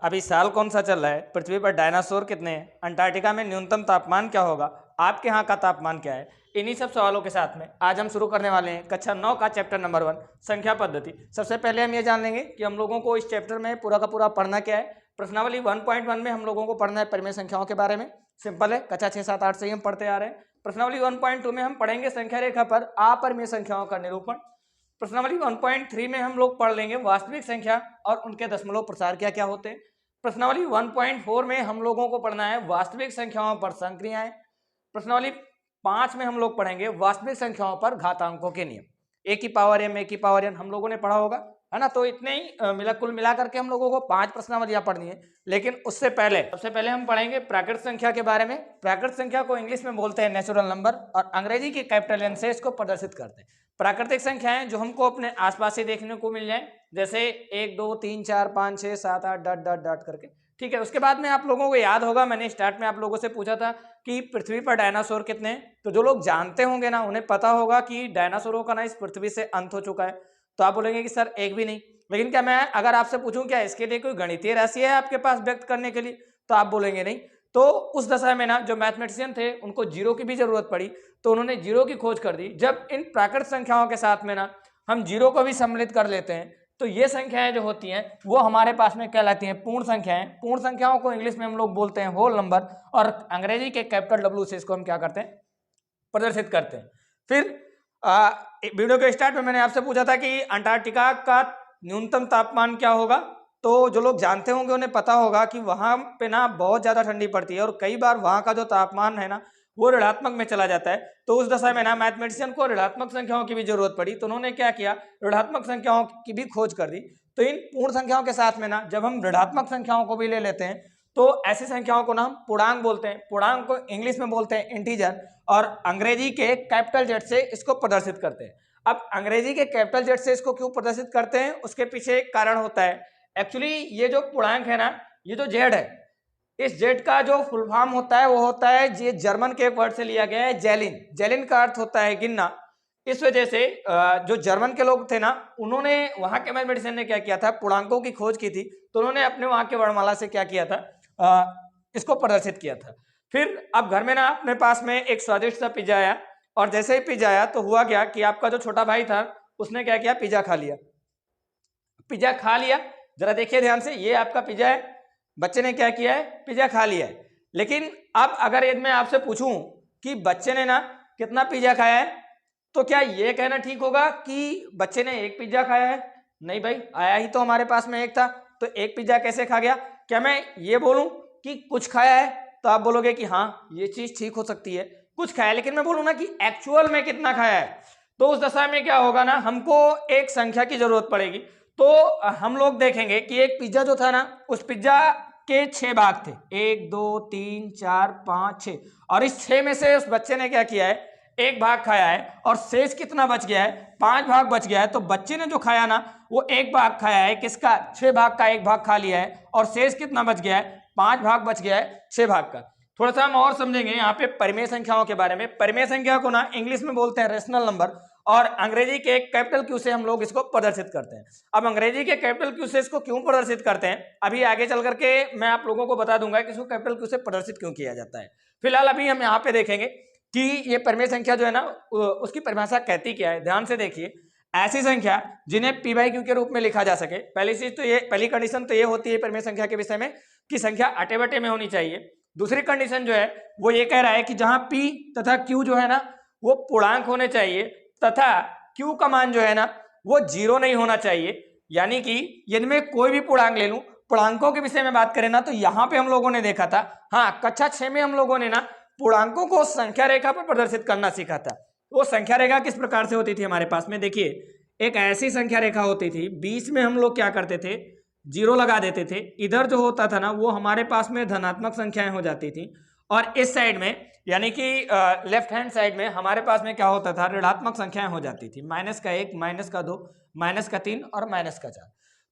अभी साल कौन सा चल रहा है, पृथ्वी पर डायनासोर कितने हैं, अंटार्कटिका में न्यूनतम तापमान क्या होगा, आपके यहाँ का तापमान क्या है, इन्हीं सब सवालों के साथ में आज हम शुरू करने वाले हैं कक्षा 9 का चैप्टर नंबर 1 संख्या पद्धति। सबसे पहले हम ये जान लेंगे कि हम लोगों को इस चैप्टर में पूरा का पूरा पढ़ना क्या है। प्रश्नावली 1.1 में हम लोगों को पढ़ना है परिमेय संख्याओं के बारे में। सिंपल है, कक्षा 6, 7, 8 से ही हम पढ़ते आ रहे हैं। प्रश्नावली 1.2 में हम पढ़ेंगे संख्या रेखा पर अपरिमेय संख्याओं का निरूपण। प्रश्नावली 1.3 में हम लोग पढ़ लेंगे वास्तविक संख्या और उनके दशमलव प्रसार क्या क्या होते हैं। प्रश्नावली 1.4 में हम लोगों को पढ़ना है वास्तविक संख्याओं पर संक्रियाएं। प्रश्नावली 5 में हम लोग पढ़ेंगे वास्तविक संख्याओं पर घातांकों के नियम। ए की पावर एम, ए की पावर एन हम लोगों ने पढ़ा होगा, है ना। तो इतने ही कुल मिला करके हम लोगों को 5 प्रश्नावलियां पढ़नी है। लेकिन उससे पहले सबसे पहले हम पढ़ेंगे प्राकृत संख्या के बारे में। प्राकृत संख्या को इंग्लिश में बोलते हैं नेचुरल नंबर और अंग्रेजी के कैपिटल एन से इसको प्रदर्शित करते हैं। प्राकृतिक संख्याएं जो हमको अपने आसपास से देखने को मिल जाए, जैसे 1 2 3 4 5 6 7 8 डॉट डॉट डॉट करके, ठीक है। उसके बाद में आप लोगों को याद होगा, मैंने स्टार्ट में आप लोगों से पूछा था कि पृथ्वी पर डायनासोर कितने हैं। तो जो लोग जानते होंगे ना, उन्हें पता होगा कि डायनासोरों का ना इस पृथ्वी से अंत हो चुका है। तो आप बोलेंगे कि सर एक भी नहीं। लेकिन क्या मैं अगर आपसे पूछूं क्या इसके लिए कोई गणितीय राशि है आपके पास व्यक्त करने के लिए, तो आप बोलेंगे नहीं। तो उस दशा में ना जो मैथमेटिशियन थे उनको जीरो की भी जरूरत पड़ी, तो उन्होंने जीरो की खोज कर दी। जब इन प्राकृत संख्याओं के साथ में ना हम जीरो को भी सम्मिलित कर लेते हैं, तो ये संख्याएं जो होती हैं वो हमारे पास में कहलाती हैं पूर्ण संख्याएं। पूर्ण संख्याओं को इंग्लिश में हम लोग बोलते हैं होल नंबर और अंग्रेजी के कैपिटल डब्ल्यू से इसको हम क्या करते हैं, प्रदर्शित करते हैं। फिर वीडियो के स्टार्ट में मैंने आपसे पूछा था कि अंटार्कटिका का न्यूनतम तापमान क्या होगा। तो जो लोग जानते होंगे उन्हें पता होगा कि वहां पे ना बहुत ज्यादा ठंडी पड़ती है और कई बार वहां का जो तापमान है ना वो ऋणात्मक में चला जाता है। तो उस दशा में ना मैथमेटिशियन को ऋणात्मक संख्याओं की भी जरूरत पड़ी, तो उन्होंने क्या किया, ऋणात्मक संख्याओं की भी खोज कर दी। तो इन पूर्ण संख्याओं के साथ में ना जब हम ऋणात्मक संख्याओं को भी ले लेते हैं, तो ऐसी संख्याओं को ना हम पूर्णांक बोलते हैं। पूर्णांक को इंग्लिश में बोलते हैं इंटीजर और अंग्रेजी के कैपिटल जेड से इसको प्रदर्शित करते हैं। अब अंग्रेजी के कैपिटल जेड से इसको क्यों प्रदर्शित करते हैं, उसके पीछे एक कारण होता है। एक्चुअली ये जो पूर्णांक है ना, ये जो जेड है, इस जेड का जो फुल फॉर्म होता है वो होता है, ये जर्मन के एक वर्ड से लिया गया है, जेलिन। जेलिन का अर्थ होता है गिनना। इस वजह से जो जर्मन के लोग थे ना, उन्होंने वहां के मैथमेटिशियन ने क्या किया था, पूर्णांकों की खोज की थी। तो उन्होंने अपने वहां के वर्णमाला से क्या किया था, इसको प्रदर्शित किया था। फिर अब घर में ना अपने पास में एक स्वादिष्ट सा पिज्जा आया, और जैसे ही पिज्जा आया तो हुआ क्या कि आपका जो छोटा भाई था उसने क्या किया, पिज्जा खा लिया। पिज्जा खा लिया, जरा देखिए ध्यान से, ये आपका पिज्जा है, बच्चे ने क्या किया है, पिज्जा खा लिया है। लेकिन अब अगर यदि मैं आपसे पूछूं कि बच्चे ने ना कितना पिज्जा खाया है, तो क्या ये कहना ठीक होगा कि बच्चे ने एक पिज्जा खाया है? नहीं भाई, आया ही तो हमारे पास में एक था, तो एक पिज्जा कैसे खा गया? क्या मैं ये बोलूं कि कुछ खाया है, तो आप बोलोगे कि हाँ ये चीज ठीक हो सकती है, कुछ खाया। लेकिन मैं बोलूं ना कि एक्चुअल में कितना खाया है, तो उस दशा में क्या होगा ना, हमको एक संख्या की जरूरत पड़ेगी। तो हम लोग देखेंगे कि एक पिज्जा जो था ना, उस पिज्जा के 6 भाग थे, 1 2 3 4 5 6, और इस 6 में से उस बच्चे ने क्या किया है, एक भाग खाया है, और शेष कितना बच गया है, 5 भाग बच गया है। तो बच्चे ने जो खाया ना वो एक भाग खाया है, किसका, 6 भाग का एक भाग खा लिया है, और शेष कितना बच गया है, 5 भाग बच गया है 6 भाग का। थोड़ा सा हम और समझेंगे यहाँ पे परिमेय संख्याओं के बारे में। परिमेय संख्या को ना इंग्लिश में बोलते हैं रेशनल नंबर और अंग्रेजी के कैपिटल क्यू से हम लोग इसको प्रदर्शित करते हैं। अब अंग्रेजी के कैपिटल क्यू से इसको क्यों प्रदर्शित करते हैं, अभी आगे चल करके मैं आप लोगों को बता दूंगा कि इसको कैपिटल क्यू से प्रदर्शित क्यों किया जाता है। फिलहाल अभी हम यहाँ पे देखेंगे कि ये परिमेय संख्या जो है ना उसकी परिभाषा कहती क्या है। ध्यान से देखिए, ऐसी संख्या जिन्हें पी बाई क्यू के रूप में लिखा जा सके। पहली चीज तो ये, पहली कंडीशन तो ये होती है परिमेय संख्या के विषय में कि संख्या अटे बटे में होनी चाहिए। दूसरी कंडीशन जो है वो ये कह रहा है कि जहां P तथा Q जो है ना वो पूर्णांक होने चाहिए, तथा Q का मान जो है ना वो 0 नहीं होना चाहिए। यानी कि यदि मैं कोई भी पूर्णांक ले लूं, पूर्णांकों के विषय में बात करें ना, तो यहाँ पे हम लोगों ने देखा था, हाँ कक्षा 6 में हम लोगों ने ना पूर्णांकों को संख्या रेखा पर प्रदर्शित करना सीखा था। वो संख्या रेखा किस प्रकार से होती थी हमारे पास में, देखिए एक ऐसी संख्या रेखा होती थी, बीच में हम लोग क्या करते थे, 0 लगा देते थे। इधर जो होता था ना वो हमारे पास में धनात्मक संख्याएं हो जाती थी, और इस साइड में यानी कि लेफ्ट हैंड साइड में हमारे पास में क्या होता था, ऋणात्मक संख्याएं हो जाती थी, -1, -2, -3 और -4।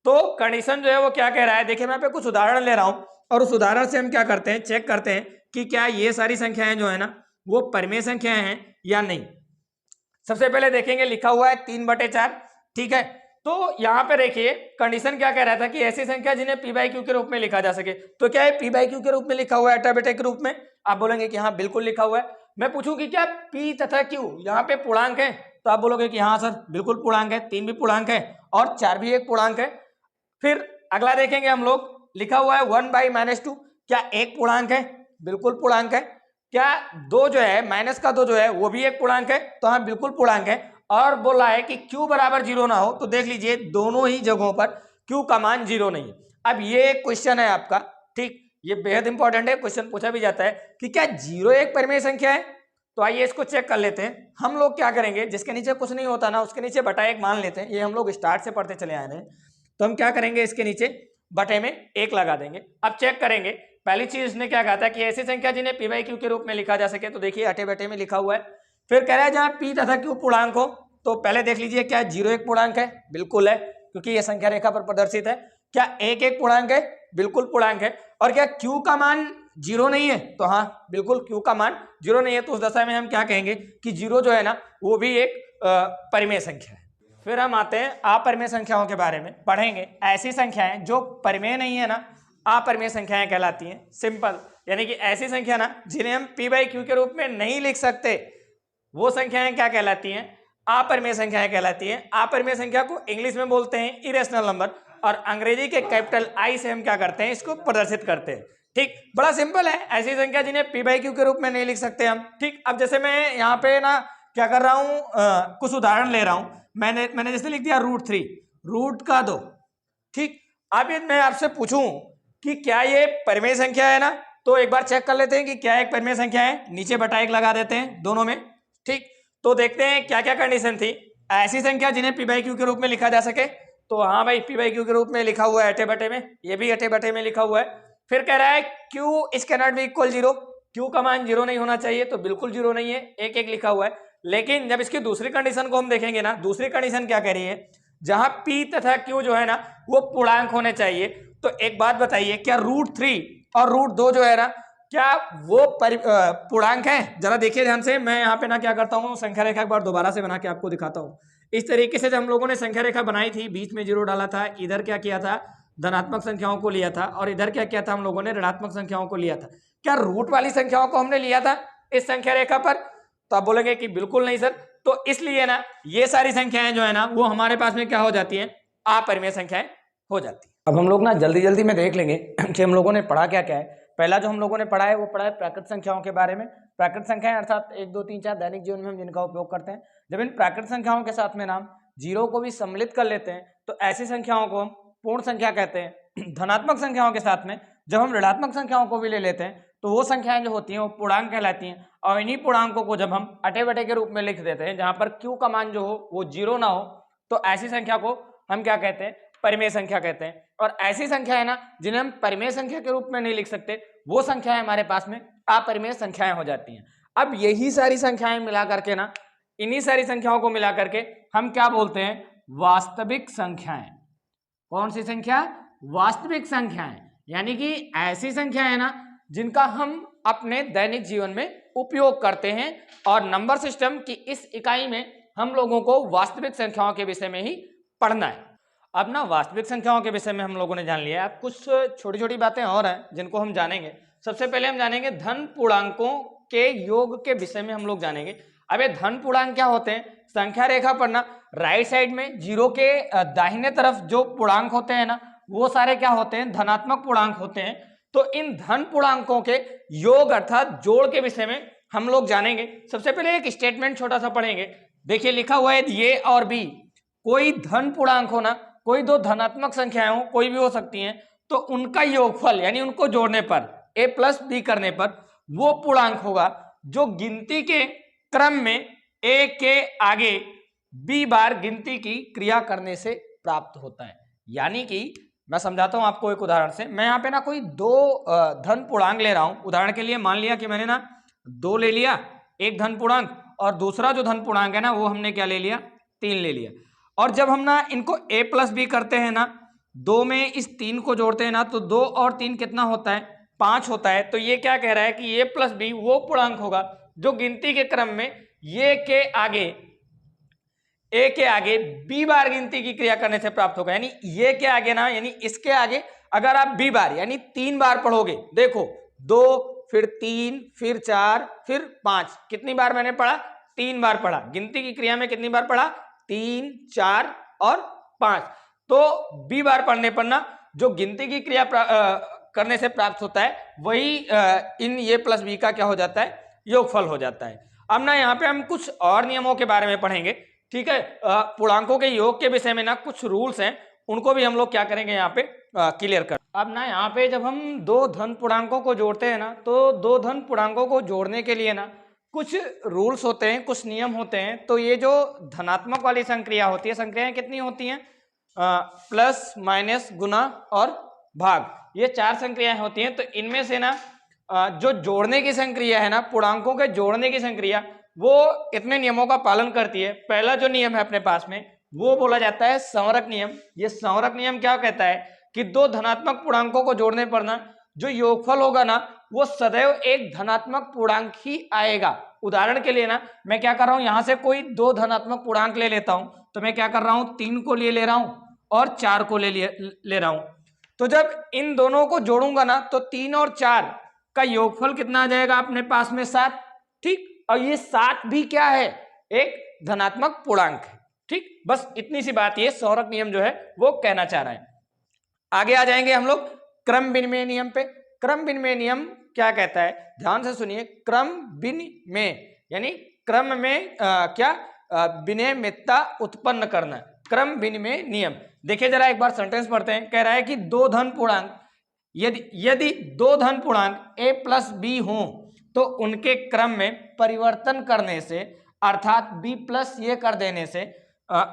तो कंडीशन जो है वो क्या कह रहा है, देखिए मैं यहाँ पे कुछ उदाहरण ले रहा हूं, और उस उदाहरण से हम क्या करते हैं, चेक करते हैं कि क्या ये सारी संख्याएं जो है ना वो परिमेय संख्याएं हैं या नहीं। सबसे पहले देखेंगे, लिखा हुआ है 3/4, ठीक है। तो यहाँ पे देखिए कंडीशन क्या कह रहा था कि ऐसी संख्या जिन्हें पी बाई क्यू के रूप में लिखा जा सके, तो क्या है पी बाई क्यू के रूप में लिखा हुआ है अटा बेटा के रूप में? आप बोलेंगे कि हाँ बिल्कुल लिखा हुआ है। मैं पूछूं कि क्या पी तथा क्यू यहाँ पे पूर्णांक है, तो आप बोलोगे कि हाँ सर बिल्कुल पूर्णांक है, 3 भी पूर्णांक है और 4 भी एक पूर्णांक है। फिर अगला देखेंगे हम लोग, लिखा हुआ है 1/-2, क्या एक पूर्णांक है? बिल्कुल पूर्णांक है। क्या 2 जो है माइनस का 2 जो है वो भी एक पूर्णांक है? तो हाँ बिल्कुल पूर्णांक है। और बोला है कि q बराबर 0 ना हो, तो देख लीजिए दोनों ही जगहों पर q का मान 0 नहीं है। अब ये क्वेश्चन है आपका, ठीक, ये बेहद इंपॉर्टेंट है, क्वेश्चन पूछा भी जाता है कि क्या 0 एक परिमेय संख्या है? तो आइए इसको चेक कर लेते हैं। हम लोग क्या करेंगे, जिसके नीचे कुछ नहीं होता ना उसके नीचे बटा 1 मान लेते हैं, ये हम लोग स्टार्ट से पढ़ते चले आए हैं। तो हम क्या करेंगे, इसके नीचे बटे में 1 लगा देंगे। अब चेक करेंगे, पहली चीज इसने क्या कहा था कि ऐसी संख्या जिन्हें पी बाई क्यू के रूप में लिखा जा सके, तो देखिए अटे बटे में लिखा हुआ है। फिर कह रहा है जहां पी तथा क्यू पूर्णांक हो, तो पहले देख लीजिए क्या 0 एक पूर्णांक है? बिल्कुल है, क्योंकि यह संख्या रेखा पर प्रदर्शित है। क्या 1 एक पूर्णांक है? बिल्कुल पूर्णांक है। और क्या q का मान 0 नहीं है? तो हाँ बिल्कुल q का मान 0 नहीं है। तो उस दशा में हम क्या कहेंगे कि 0 जो है ना वो भी एक परिमेय संख्या है। फिर हम आते हैं अपरिमेय संख्याओं के बारे में पढ़ेंगे। ऐसी संख्याएं जो परिमेय नहीं है ना, अपरिमेय संख्याएं कहलाती हैं। सिंपल, यानी कि ऐसी संख्या ना जिन्हें हम पी बाई क्यू के रूप में नहीं लिख सकते, वो संख्याएं क्या कहलाती हैं? अपरिमेय संख्याएं कहलाती हैं। अपरिमेय संख्या को इंग्लिश में बोलते हैं इरेशनल नंबर, और अंग्रेजी के कैपिटल आई से हम क्या करते हैं, इसको प्रदर्शित करते हैं। ठीक, बड़ा सिंपल है। ऐसी संख्या जिन्हें पी बाई क्यू के रूप में नहीं लिख सकते हम। ठीक, अब जैसे मैं यहाँ पे ना क्या कर रहा हूँ, कुछ उदाहरण ले रहा हूँ। मैंने जैसे लिख दिया √3, √2। ठीक, अब ये मैं आपसे पूछूं कि क्या ये परिमेय संख्या है ना, तो एक बार चेक कर लेते हैं कि क्या एक परिमेय संख्या है। नीचे बटा 1 लगा देते हैं दोनों में। ठीक, तो देखते हैं क्या क्या कंडीशन थी। ऐसी संख्या जिन्हें पी बाई क्यू के रूप में लिखा जा सके, तो हाँ भाई पी बाई क्यू के रूप में लिखा हुआ है अटे बटे में, ये भी अटे बटे में लिखा हुआ है। फिर कह रहा है Q is can not be equal 0, Q का मान 0 नहीं होना चाहिए, तो बिल्कुल 0 नहीं है, 1 1 लिखा हुआ है। लेकिन जब इसकी दूसरी कंडीशन को हम देखेंगे ना, दूसरी कंडीशन क्या कह रही है, जहां p तथा q जो है ना वो पूर्णांक होने चाहिए। तो एक बात बताइए, क्या √3 और √2 जो है ना, क्या वो पूर्णांक है? जरा देखिए ध्यान से। मैं यहाँ पे ना क्या करता हूँ, संख्या रेखा एक बार दोबारा से बना के आपको दिखाता हूँ। इस तरीके से जब हम लोगों ने संख्या रेखा बनाई थी, बीच में 0 डाला था, इधर क्या किया था, धनात्मक संख्याओं को लिया था, और इधर क्या किया था, हम लोगों ने ऋणात्मक संख्याओं को लिया था। क्या रूट वाली संख्याओं को हमने लिया था इस संख्या रेखा पर? तो आप बोलेंगे कि बिल्कुल नहीं सर। तो इसलिए ना ये सारी संख्याएं जो है ना वो हमारे पास में क्या हो जाती हैं, अपरिमेय संख्याएं हो जाती हैं। अब हम लोग ना जल्दी जल्दी में देख लेंगे कि हम लोगों ने पढ़ा क्या क्या है। पहला जो हम लोगों ने पढ़ा है वो पढ़ा है प्राकृत संख्याओं के बारे में। प्राकृत संख्याएं अर्थात 1 2 3 4 दैनिक जीवन में हम जिनका उपयोग करते हैं। जब इन प्राकृत संख्याओं के साथ में नाम 0 को भी सम्मिलित कर लेते हैं, तो ऐसी संख्याओं को हम पूर्ण संख्या कहते हैं। धनात्मक संख्याओं के साथ में जब हम ऋणात्मक संख्याओं को भी ले लेते हैं, तो वो संख्याएं जो होती हैं वो पूर्णांक कहलाती हैं। और इन्हीं पूर्णांकों को जब हम अटे बटे के रूप में लिख देते हैं, जहां पर q का मान जो हो वो 0 ना हो, तो ऐसी संख्या को हम क्या कहते हैं, परिमेय संख्या कहते हैं। और ऐसी संख्या है ना जिन्हें हम परिमेय संख्या के रूप में नहीं लिख सकते, वो संख्याएं हमारे पास में अपरिमेय संख्याएं हो जाती हैं। अब यही सारी संख्याएं मिला करके ना, इन्हीं सारी संख्याओं को मिला करके हम क्या बोलते हैं, वास्तविक संख्याएं। कौन सी संख्या? वास्तविक संख्याएं, यानी कि ऐसी संख्या है ना जिनका हम अपने दैनिक जीवन में उपयोग करते हैं। और नंबर सिस्टम की इस इकाई में हम लोगों को वास्तविक संख्याओं के विषय में ही पढ़ना है। अब ना वास्तविक संख्याओं के विषय में हम लोगों ने जान लिया। अब कुछ छोटी छोटी बातें और हैं जिनको हम जानेंगे। सबसे पहले हम जानेंगे धन पूर्णांकों के योग के विषय में हम लोग जानेंगे। अब ये धन पूर्णांक क्या होते हैं? संख्या रेखा पर ना राइट साइड में 0 के दाहिने तरफ जो पूर्णांक होते हैं ना, वो सारे क्या होते हैं, धनात्मक पूर्णांक होते हैं। तो इन धन पूर्णांकों के योग अर्थात जोड़ के विषय में हम लोग जानेंगे। सबसे पहले एक स्टेटमेंट छोटा सा पढ़ेंगे। देखिए लिखा हुआ है ए और बी, कोई धन पूर्णांक हो ना, कोई दो धनात्मक संख्याएं हो, कोई भी हो सकती हैं, तो उनका योगफल यानी उनको जोड़ने पर a प्लस बी करने पर वो पूर्णांक होगा जो गिनती के क्रम में a के आगे b बार गिनती की क्रिया करने से प्राप्त होता है। यानी कि मैं समझाता हूं आपको एक उदाहरण से। मैं यहाँ पे ना कोई दो धन पूर्णांक ले रहा हूं। उदाहरण के लिए मान लिया कि मैंने ना 2 ले लिया, एक धन पूर्णांक, और दूसरा जो धन पूर्णांक है ना वो हमने क्या ले लिया, 3 ले लिया। और जब हम ना इनको a प्लस बी करते हैं ना, 2 में इस 3 को जोड़ते हैं ना, तो 2 और 3 कितना होता है, 5 होता है। तो ये क्या कह रहा है कि a प्लस बी वो पूर्णांक होगा जो गिनती के क्रम में ये के आगे ए के आगे बी बार गिनती की क्रिया करने से प्राप्त होगा। यानी ये के आगे ना, यानी इसके आगे अगर आप बी बार यानी 3 बार पढ़ोगे, देखो 2 फिर 3 फिर 4 फिर 5, कितनी बार मैंने पढ़ा? 3 बार पढ़ा। गिनती की क्रिया में कितनी बार पढ़ा? 3 4 और 5। तो बी बार पढ़ने पर ना जो गिनती की क्रिया करने से प्राप्त होता है वही इन ए प्लस बी का क्या हो जाता है? योगफल हो जाता है। अब ना यहाँ पे हम कुछ और नियमों के बारे में पढ़ेंगे, ठीक है। पूर्णांकों के योग के विषय में ना कुछ रूल्स हैं, उनको भी हम लोग क्या करेंगे यहाँ पे क्लियर कर। अब ना यहाँ पे जब हम दो धन पूर्णांकों को जोड़ते हैं ना, तो दो धन पूर्णांकों को जोड़ने के लिए ना कुछ रूल्स होते हैं, कुछ नियम होते हैं। तो ये जो धनात्मक वाली संक्रिया होती है, संक्रियाएं कितनी होती हैं? प्लस माइनस गुना और भाग, ये 4 संक्रियाएं होती हैं। तो इनमें से ना जो जोड़ने की संक्रिया है ना, पूर्णांकों के जोड़ने की संक्रिया, वो इतने नियमों का पालन करती है। पहला जो नियम है अपने पास में वो बोला जाता है संवरक नियम। ये संवरक नियम क्या कहता है कि दो धनात्मक पूर्णांकों को जोड़ने पर ना जो योगफल होगा ना वो सदैव एक धनात्मक पूर्णांक ही आएगा। उदाहरण के लिए ना मैं क्या कर रहा हूं, यहां से कोई दो धनात्मक पूर्णांक ले लेता हूं, तो मैं क्या कर रहा हूं, 3 को ले रहा हूं और 4 को ले रहा हूं। तो जब इन दोनों को जोड़ूंगा ना तो 3 और 4 का योगफल कितना आ जाएगा अपने पास में? 7, ठीक। और ये 7 भी क्या है? एक धनात्मक पूर्णांक है, ठीक। बस इतनी सी बात ये संवरक नियम जो है वो कहना चाह रहा है। आगे आ जाएंगे हम लोग क्रम विनिमय नियम पे। क्रम विनिमय नियम क्या कहता है? ध्यान से सुनिए। क्रम विनिमय यानी क्रम में विनिमयता उत्पन्न करना, क्रम विनिमय नियम। देखिए जरा एक बार सेंटेंस पढ़ते हैं। कह रहा है कि दो धन पूर्णांक, यदि दो धन पूर्णांक a प्लस बी हों तो उनके क्रम में परिवर्तन करने से, अर्थात b प्लस ये कर देने से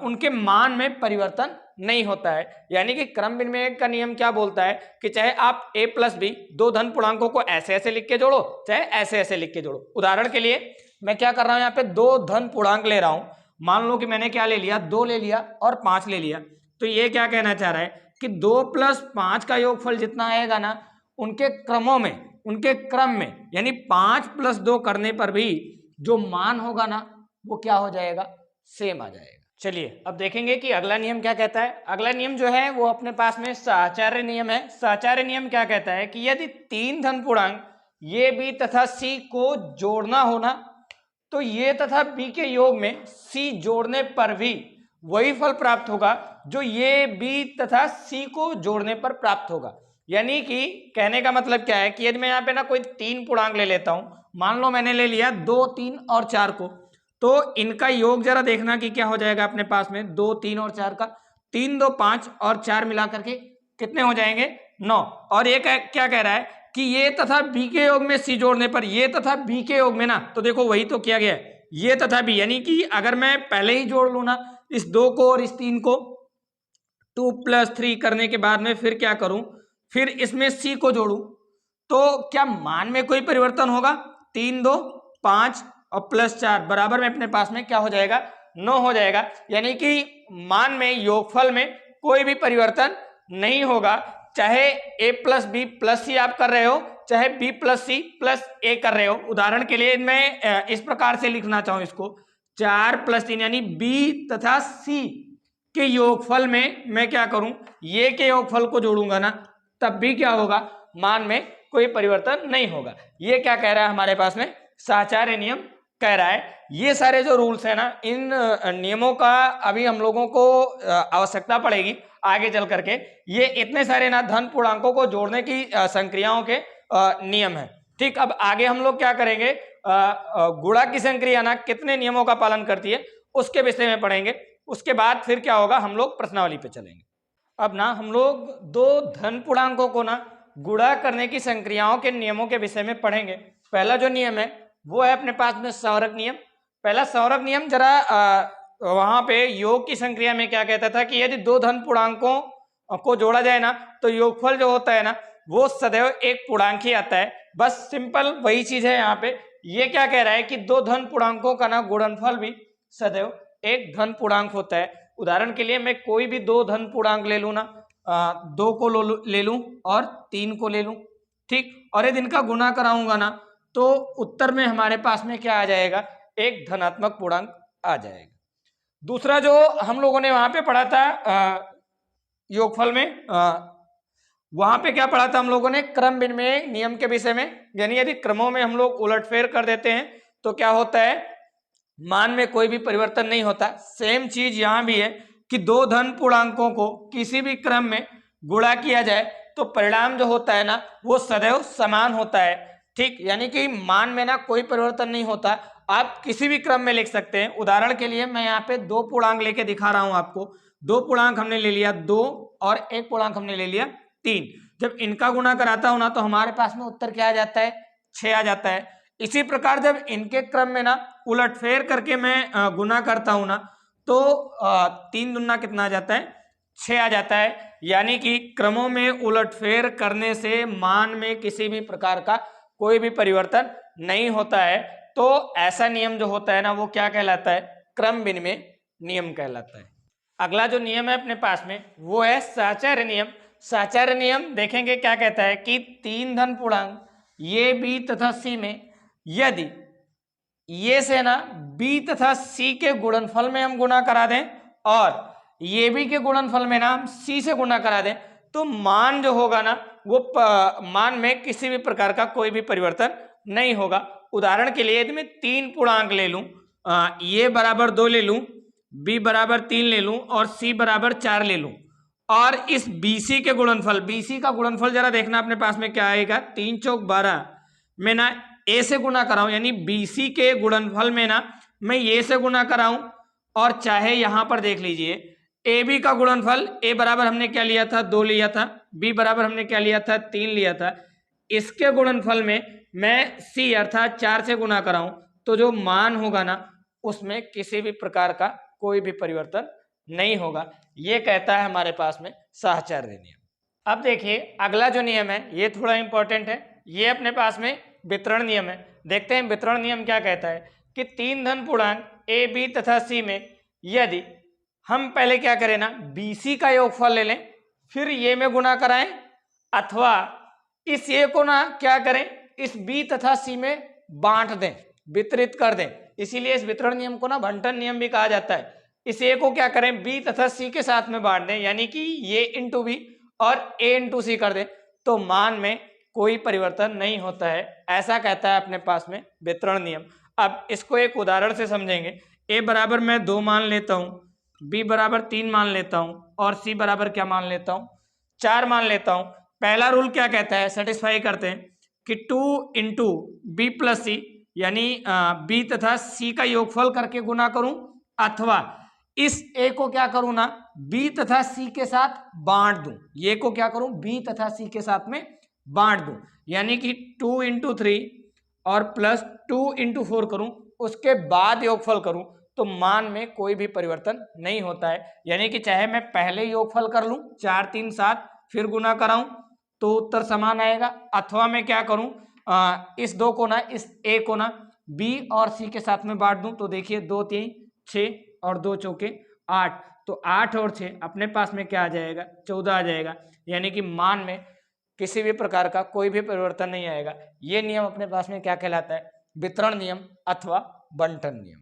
उनके मान में परिवर्तन नहीं होता है। यानी कि क्रम विनिमय का नियम क्या बोलता है कि चाहे आप a प्लस बी दो धन पूर्णांकों को ऐसे ऐसे लिख के जोड़ो, चाहे ऐसे ऐसे लिख के जोड़ो। उदाहरण के लिए मैं क्या कर रहा हूं, यहाँ पे दो धन पूर्णांक ले रहा हूं। मान लो कि मैंने क्या ले लिया, 2 ले लिया और 5 ले लिया। तो ये क्या कहना चाह रहा है कि 2 प्लस 5 का योगफल जितना आएगा ना उनके क्रमों में, उनके क्रम में, यानी 5 प्लस 2 करने पर भी जो मान होगा ना वो क्या हो जाएगा? सेम आ जाएगा। चलिए अब देखेंगे कि अगला नियम क्या कहता है। अगला नियम जो है वो अपने पास में साहचर्य नियम है। साहचर्य नियम क्या कहता है कि यदि 3 धन पूर्णांक ये बी तथा सी को जोड़ना होना तो ये तथा बी के योग में सी जोड़ने पर भी वही फल प्राप्त होगा जो ये बी तथा सी को जोड़ने पर प्राप्त होगा। यानी कि कहने का मतलब क्या है कि यदि मैं यहाँ पे ना कोई 3 पूर्णांक ले लेता हूं, मान लो मैंने ले लिया 2 3 और 4 को, तो इनका योग जरा देखना कि क्या हो जाएगा अपने पास में। 2 3 और 4 का 3 2 5 और 4 मिला करके कितने हो जाएंगे? 9। और ये क्या कह रहा है कि ये तथा बी के योग में सी जोड़ने पर, ये तथा बी के योग में ना, तो देखो वही तो किया गया है, ये तथा बी। यानी कि अगर मैं पहले ही जोड़ लू ना इस 2 को और इस 3 को, 2 + 3 करने के बाद में फिर क्या करूं, फिर इसमें सी को जोड़ू, तो क्या मान में कोई परिवर्तन होगा? 3 2 5 और +4 बराबर में अपने पास में क्या हो जाएगा? 9 हो जाएगा। यानी कि मान में, योगफल में कोई भी परिवर्तन नहीं होगा। चाहे a plus b plus c आप कर रहे हो, चाहे b plus c plus a कर रहे हो। उदाहरण के लिए मैं इस प्रकार से लिखना चाहूं इसको, 4 + 3 यानी b तथा c के योगफल में मैं क्या करूं, ये के योगफल को जोड़ूंगा ना, तब भी क्या होगा? मान में कोई परिवर्तन नहीं होगा। ये क्या कह रहा है हमारे पास में? साहचर्य नियम कह रहा है। ये सारे जो रूल्स है ना, इन नियमों का अभी हम लोगों को आवश्यकता पड़ेगी आगे चल करके। ये इतने सारे ना धन पूर्णांकों को जोड़ने की संक्रियाओं के नियम है, ठीक। अब आगे हम लोग क्या करेंगे, गुणा की संक्रिया ना कितने नियमों का पालन करती है उसके विषय में पढ़ेंगे। उसके बाद फिर क्या होगा, हम लोग प्रश्नावली पे चलेंगे। अब ना हम लोग दो धन पूर्णांकों को ना गुणा करने की संक्रियाओं के नियमों के विषय में पढ़ेंगे। पहला जो नियम है वो है अपने पास में संवरक नियम। पहला संवरक नियम जरा वहां पे योग की संक्रिया में क्या कहता था कि यदि दो धन पूर्णांकों को जोड़ा जाए ना तो योगफल जो होता है ना वो सदैव एक पूर्णांक ही आता है। बस सिंपल वही चीज है यहाँ पे। ये क्या कह रहा है कि दो धन पूर्णांकों का ना गुणनफल भी सदैव एक धन पूर्णांक होता है। उदाहरण के लिए मैं कोई भी दो धन पूर्णांक ले लू ना, 2 को ले लूं और 3 को ले लूं, ठीक। और यदि इनका गुणा कराऊंगा ना तो उत्तर में हमारे पास में क्या आ जाएगा? एक धनात्मक पूर्णांक आ जाएगा। दूसरा जो हम लोगों ने वहां पे पढ़ा था योगफल में, वहां पे क्या पढ़ा था हम लोगों ने, क्रम विनिमय नियम के विषय में। यानी यदि क्रमों में हम लोग उलटफेर कर देते हैं तो क्या होता है, मान में कोई भी परिवर्तन नहीं होता। सेम चीज यहां भी है कि दो धन पूर्णांकों को किसी भी क्रम में गुणा किया जाए तो परिणाम जो होता है ना वो सदैव समान होता है। ठीक, यानी कि मान में ना कोई परिवर्तन नहीं होता। आप किसी भी क्रम में लिख सकते हैं। उदाहरण के लिए मैं यहाँ पे दो पूर्णांक लेके दिखा रहा हूं आपको। दो पूर्णांक हमने ले लिया 2 और एक पूर्णांक हमने ले लिया 3। जब इनका गुणा कराता हूं ना तो हमारे पास में उत्तर क्या आ जाता है, 6 आ जाता है। इसी प्रकार जब इनके क्रम में ना उलटफेर करके मैं गुना करता हूं ना तो 3 दूना कितना आ जाता है, 6 आ जाता है। यानी कि क्रमों में उलटफेर करने से मान में किसी भी प्रकार का कोई भी परिवर्तन नहीं होता है। तो ऐसा नियम जो होता है ना वो क्या कहलाता है, क्रम विनिमय नियम कहलाता है। अगला जो नियम है अपने पास में वो है साहचर्य नियम। साहचर्य नियम देखेंगे क्या कहता है कि 3 धन पूर्णांक ये बी तथा सी में यदि ये से ना बी तथा सी के गुणनफल में हम गुणा करा दें और ये बी के गुणनफल में ना हम सी से गुणा करा दें तो मान जो होगा ना वो मान में किसी भी प्रकार का कोई भी परिवर्तन नहीं होगा। उदाहरण के लिए यदि मैं 3 पूर्णांक ले लूं, ये बराबर 2 ले लूं, बी बराबर 3 ले लूं और सी बराबर 4 ले लूं और इस बीसी के गुणनफल, बीसी का गुणनफल जरा देखना अपने पास में क्या आएगा, 3 चौक 12 में ना ए से गुना कराऊं, यानी बीसी के गुणनफल में ना मैं ये से गुना कराऊं और चाहे यहां पर देख लीजिए ए बी का गुणनफल, ए बराबर हमने क्या लिया था 2 लिया था, बी बराबर हमने क्या लिया था 3 लिया था, इसके गुणनफल में मैं सी अर्थात 4 से गुना कराऊं तो जो मान होगा ना उसमें किसी भी प्रकार का कोई भी परिवर्तन नहीं होगा। ये कहता है हमारे पास में साहचर्य नियम। अब देखिए अगला जो नियम है ये थोड़ा इंपॉर्टेंट है, ये अपने पास में वितरण नियम है। देखते हैं वितरण नियम क्या कहता है कि 3 धन पूर्णांक ए बी तथा सी में यदि हम पहले क्या करें ना बीसी का योगफल ले लें फिर ये में गुना कराएं अथवा इस ए को ना क्या करें इस बी तथा सी में बांट दें, वितरित कर दें। इसीलिए इस वितरण नियम को ना बंटन नियम भी कहा जाता है। इस ए को क्या करें बी तथा सी के साथ में बांट दें, यानी कि ये इंटू बी और ए इंटू सी कर दें तो मान में कोई परिवर्तन नहीं होता है। ऐसा कहता है अपने पास में वितरण नियम। अब इसको एक उदाहरण से समझेंगे। ए बराबर मैं 2 मान लेता हूं, बी बराबर 3 मान लेता हूं और सी बराबर क्या मान लेता हूं 4 मान लेता हूं। पहला रूल क्या कहता है, सेटिस्फाई करते हैं कि 2 इंटू बी प्लस सी, यानी बी तथा सी का योगफल करके गुना करूं अथवा इस ए को क्या करूं ना बी तथा सी के साथ बांट दूं। ये को क्या करूं बी तथा सी के साथ में बांट दूं, यानी कि 2 इंटू 3 और प्लस 2 इंटू 4 करूं उसके बाद योगफल करूं तो मान में कोई भी परिवर्तन नहीं होता है। यानी कि चाहे मैं पहले योगफल कर लूं 4 3 7 फिर गुना कराऊं तो उत्तर समान आएगा, अथवा मैं क्या करूं इस 2 को ना इस ए को ना बी और सी के साथ में बांट दूं तो देखिए 2 3 6 और 2 चौके 8, तो 8 और 6 अपने पास में क्या आ जाएगा 14 आ जाएगा। यानी कि मान में किसी भी प्रकार का कोई भी परिवर्तन नहीं आएगा। ये नियम अपने पास में क्या कहलाता है, वितरण नियम अथवा बंटन नियम।